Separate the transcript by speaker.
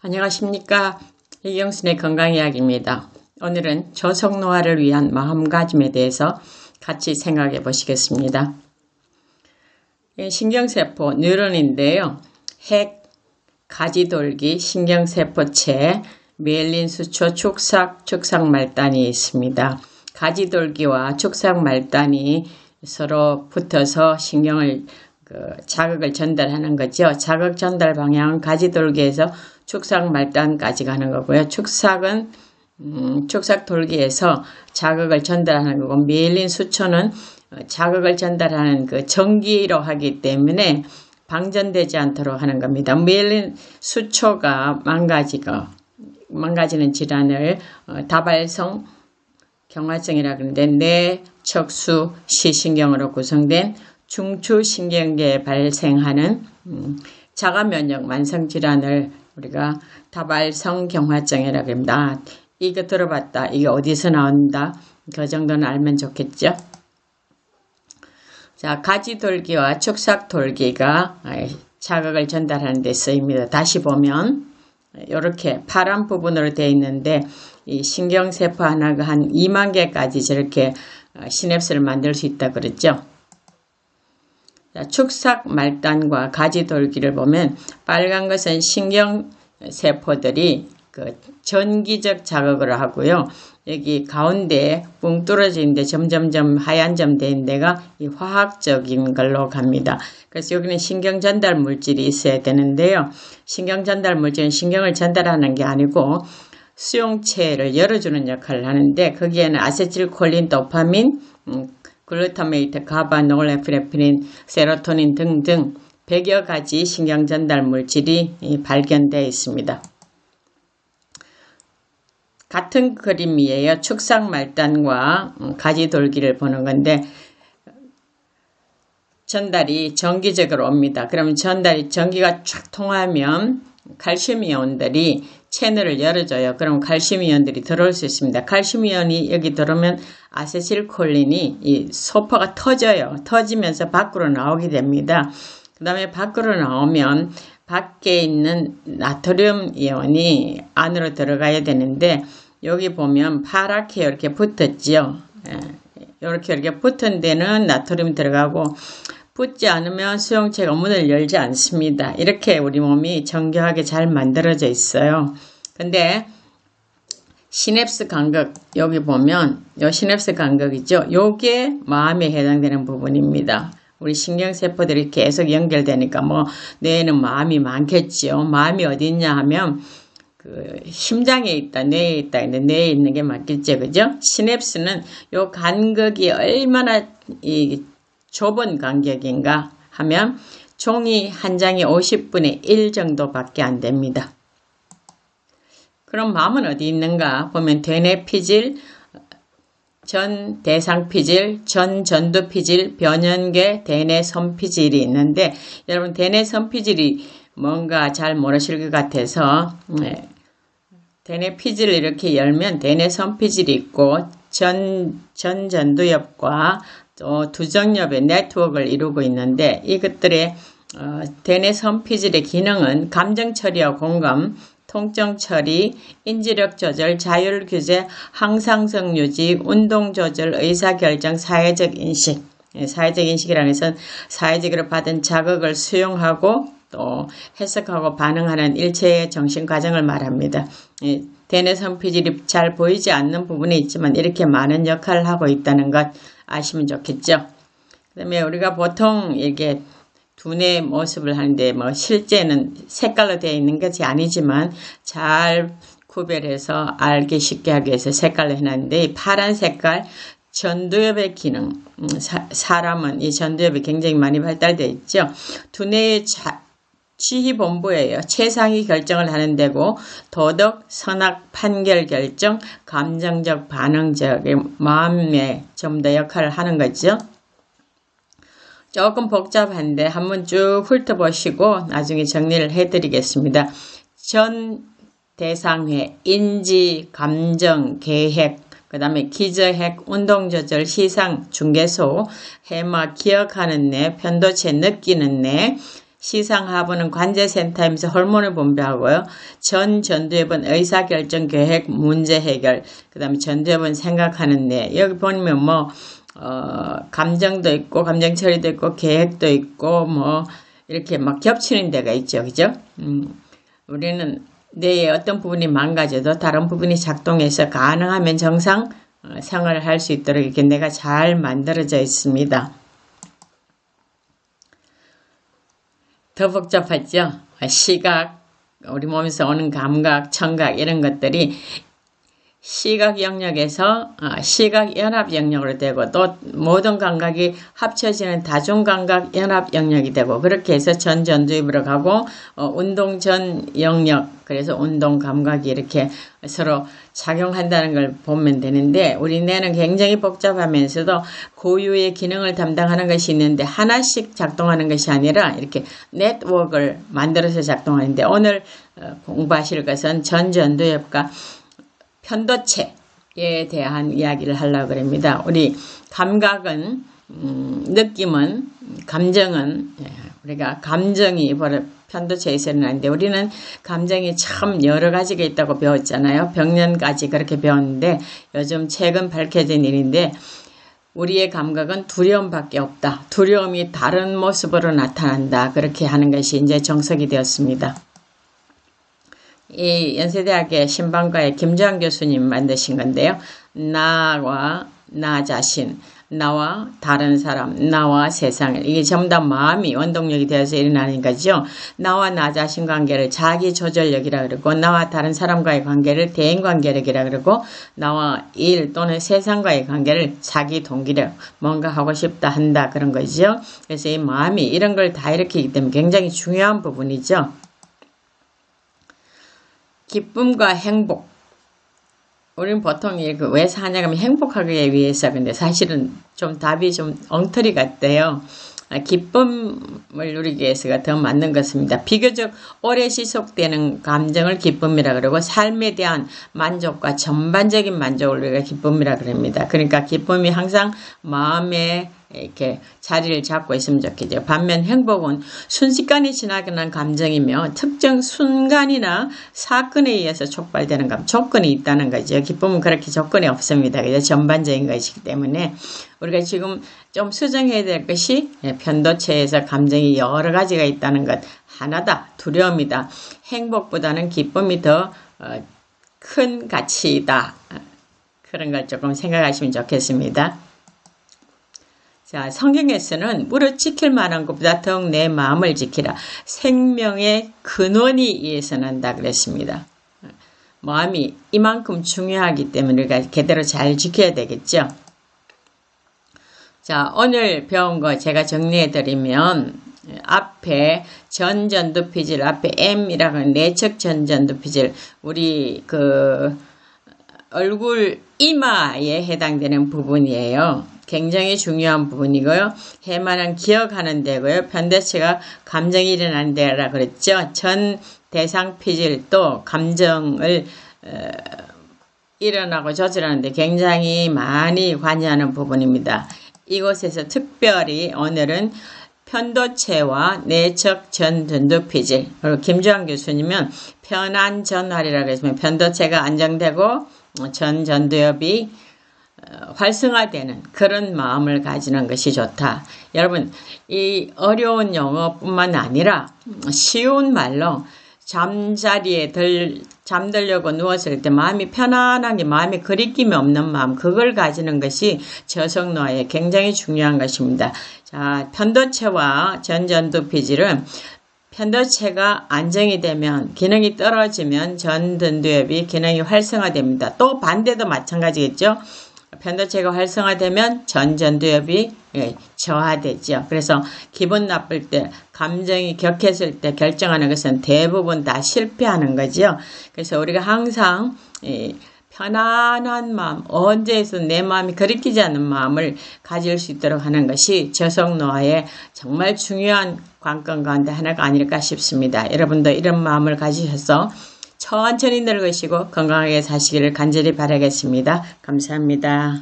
Speaker 1: 안녕하십니까. 이경순의 건강이야기입니다. 오늘은 조석노화를 위한 마음가짐에 대해서 같이 생각해 보시겠습니다. 신경세포 뉴런인데요. 핵, 가지돌기, 신경세포체, 미엘린 수초, 축삭 말단이 있습니다. 가지돌기와 축삭 말단이 서로 붙어서 신경을 자극을 전달하는 거죠. 자극 전달 방향은 가지돌기에서 축삭 말단까지 가는 거고요. 축삭은 축삭 돌기에서 자극을 전달하는 거고, 미엘린 수초는 자극을 전달하는 그 전기로 하기 때문에 방전되지 않도록 하는 겁니다. 미엘린 수초가 망가지는 질환을 다발성 경화증이라고 하는데, 뇌, 척수, 시신경으로 구성된 중추신경계에 발생하는 자가면역 만성질환을 우리가 다발성 경화증이라고 합니다. 이거 들어봤다, 이게 어디서 나온다, 그 정도는 알면 좋겠죠. 자, 가지돌기와 축삭돌기가 자극을 전달하는 데 쓰입니다. 다시 보면 이렇게 파란 부분으로 되어 있는데, 이 신경세포 하나가 한 2만 개까지 저렇게 시냅스를 만들 수 있다 그랬죠. 자, 축삭 말단과 가지돌기를 보면 빨간 것은 신경세포들이 그 전기적 자극을 하고요. 여기 가운데 뿡 뚫어져 있는데 점점점 하얀 점 된 데가 이 화학적인 걸로 갑니다. 그래서 여기는 신경 전달 물질이 있어야 되는데요. 신경 전달 물질은 신경을 전달하는 게 아니고 수용체를 열어주는 역할을 하는데, 거기에는 아세틸콜린, 도파민, 글루타메이트, 가바, 노르에피네프린, 세로토닌 등등 100여 가지 신경 전달 물질이 발견되어 있습니다. 같은 그림이에요. 축삭 말단과 가지돌기를 보는 건데, 전달이 정기적으로 옵니다. 그러면 전기가 쫙 통하면 칼슘 이온들이 채널을 열어줘요. 그럼 칼슘 이온들이 들어올 수 있습니다. 칼슘 이온이 여기 들어오면 아세틸콜린이 이 소포가 터져요. 터지면서 밖으로 나오게 됩니다. 그 다음에 밖으로 나오면 밖에 있는 나트륨 이온이 안으로 들어가야 되는데, 여기 보면 파랗게 이렇게 붙었죠. 이렇게 붙은 데는 나트륨이 들어가고, 붙지 않으면 수용체가 문을 열지 않습니다. 이렇게 우리 몸이 정교하게 잘 만들어져 있어요. 근데 시냅스 간격, 여기 보면 요 시냅스 간격이죠. 요게 마음에 해당되는 부분입니다. 우리 신경세포들이 계속 연결되니까 뭐 뇌에는 마음이 많겠죠. 마음이 어디 있냐 하면 그 심장에 있다, 뇌에 있다 했는데 뇌에 있는 게 맞겠죠. 그죠? 시냅스는 요 간격이 얼마나 좁은 간격인가 하면 종이 한 장이 50분의 1 정도밖에 안 됩니다. 그럼 마음은 어디 있는가 보면 대뇌피질, 전대상피질, 전전두피질, 변연계, 대뇌선피질이 있는데, 여러분 대뇌선피질이 뭔가 잘 모르실 것 같아서 대뇌피질을 이렇게 열면 대뇌선피질이 있고 전전두엽과 또 두정엽의 네트워크를 이루고 있는데, 이것들의 대뇌선피질의 기능은 감정 처리와 공감, 통증 처리, 인지력 조절, 자율 규제, 항상성 유지, 운동 조절, 의사결정, 사회적 인식. 사회적 인식이라는 것은 사회적으로 받은 자극을 수용하고 또 해석하고 반응하는 일체의 정신 과정을 말합니다. 대뇌선피질이 잘 보이지 않는 부분이 있지만 이렇게 많은 역할을 하고 있다는 것 아시면 좋겠죠. 그 다음에 우리가 보통 이렇게 두뇌 모습을 하는데 뭐 실제는 색깔로 되어 있는 것이 아니지만 잘 구별해서 알기 쉽게 하기 위해서 색깔로 해놨는데, 이 파란 색깔 전두엽의 기능, 사람은 이 전두엽이 굉장히 많이 발달되어 있죠. 두뇌의 지휘본부예요. 최상위 결정을 하는 데고, 도덕, 선악, 판결 결정, 감정적, 반응적, 마음에 좀 더 역할을 하는 거죠. 조금 복잡한데 한번 쭉 훑어보시고 나중에 정리를 해드리겠습니다. 전대상회, 인지, 감정, 계획, 그 다음에 기저핵, 운동조절, 시상, 중개소, 해마, 기억하는 뇌, 편도체, 느끼는 뇌, 시상하부는 관제센터이면서 호르몬을 분비하고요. 전두엽은 의사결정계획, 문제 해결, 그 다음에 전두엽은 생각하는 뇌. 여기 보면 뭐 감정도 있고 감정 처리도 있고 계획도 있고 뭐 이렇게 막 겹치는 데가 있죠. 그죠? 우리는 뇌의 어떤 부분이 망가져도 다른 부분이 작동해서 가능하면 정상 생활을 할 수 있도록 이렇게 뇌가 잘 만들어져 있습니다. 더 복잡하죠? 시각, 우리 몸에서 오는 감각, 청각 이런 것들이 시각 영역에서 시각 연합 영역으로 되고 또 모든 감각이 합쳐지는 다중 감각 연합 영역이 되고 그렇게 해서 전두엽으로 가고 운동 전 영역, 그래서 운동 감각이 이렇게 서로 작용한다는 걸 보면 되는데 우리 뇌는 굉장히 복잡하면서도 고유의 기능을 담당하는 것이 있는데 하나씩 작동하는 것이 아니라 이렇게 네트워크를 만들어서 작동하는데 오늘 공부하실 것은 전두엽과 편도체에 대한 이야기를 하려고 합니다. 우리 감각은 느낌은 감정은 우리가 감정이 편도체에 있었는데 우리는 감정이 참 여러 가지가 있다고 배웠잖아요. 병년까지 그렇게 배웠는데 요즘 최근 밝혀진 일인데 우리의 감각은 두려움밖에 없다. 두려움이 다른 모습으로 나타난다. 그렇게 하는 것이 이제 정석이 되었습니다. 이 연세대학의 신방과의 김주환 교수님 만드신 건데요. 나와 나 자신, 나와 다른 사람, 나와 세상, 이게 전부 다 마음이 원동력이 되어서 일어나는 거죠. 나와 나 자신 관계를 자기 조절력이라 그러고 나와 다른 사람과의 관계를 대인관계력이라 그러고 나와 일 또는 세상과의 관계를 자기 동기력, 뭔가 하고 싶다 한다 그런 거죠. 그래서 이 마음이 이런 걸 다 일으키기 때문에 굉장히 중요한 부분이죠. 기쁨과 행복. 우리는 보통 왜 사냐면 행복하기 위해서. 근데 사실은 좀 답이 좀 엉터리 같대요. 기쁨을 누리기 위해서가 더 맞는 것입니다. 비교적 오래 지속되는 감정을 기쁨이라 그러고 삶에 대한 만족과 전반적인 만족을 우리가 기쁨이라 그럽니다. 그러니까 기쁨이 항상 마음에 이렇게 자리를 잡고 있으면 좋겠죠. 반면 행복은 순식간에 지나가는 감정이며 특정 순간이나 사건에 의해서 촉발되는 감정, 조건이 있다는 거죠. 기쁨은 그렇게 조건이 없습니다. 그죠? 전반적인 것이기 때문에 우리가 지금 좀 수정해야 될 것이 편도체에서 감정이 여러 가지가 있다는 것 하나다. 두려움이다. 행복보다는 기쁨이 더 큰 가치이다. 그런 걸 조금 생각하시면 좋겠습니다. 자, 성경에서는 무릇 지킬 만한 것보다 더욱 내 마음을 지키라. 생명의 근원이 이에서 난다 그랬습니다. 마음이 이만큼 중요하기 때문에 우리가 제대로 잘 지켜야 되겠죠. 자, 오늘 배운 거 제가 정리해드리면 앞에 전두피질, 앞에 M이라고 하는 내측 전두피질, 우리 얼굴 이마에 해당되는 부분이에요. 굉장히 중요한 부분이고요. 해마는 기억하는 데고요. 편도체가 감정이 일어나는 데라 그랬죠. 전 대상 피질도 감정을 일어나고 조절하는 데 굉장히 많이 관여하는 부분입니다. 이곳에서 특별히 오늘은 편도체와 내측 전두피질, 그리고 김주환 교수님은 편안 전활이라고 했으면 편도체가 안정되고 전두엽이 활성화되는 그런 마음을 가지는 것이 좋다. 여러분, 이 어려운 용어뿐만 아니라 쉬운 말로 잠자리에 잠들려고 누웠을 때 마음이 편안하게, 마음에 거리낌이 없는 마음, 그걸 가지는 것이 저속노화에 굉장히 중요한 것입니다. 자, 편도체와 전두피질은 편도체가 안정이 되면, 기능이 떨어지면 전두엽이 기능이 활성화됩니다. 또 반대도 마찬가지겠죠. 편도체가 활성화되면 전두엽이 저하되죠. 그래서 기분 나쁠 때, 감정이 격했을 때 결정하는 것은 대부분 다 실패하는 거죠. 그래서 우리가 항상 편안한 마음, 언제에서 내 마음이 거리끼지 않는 마음을 가질 수 있도록 하는 것이 저속노화의 정말 중요한 관건 가운데 하나가 아닐까 싶습니다. 여러분도 이런 마음을 가지셔서 천천히 늙으시고 건강하게 사시기를 간절히 바라겠습니다. 감사합니다.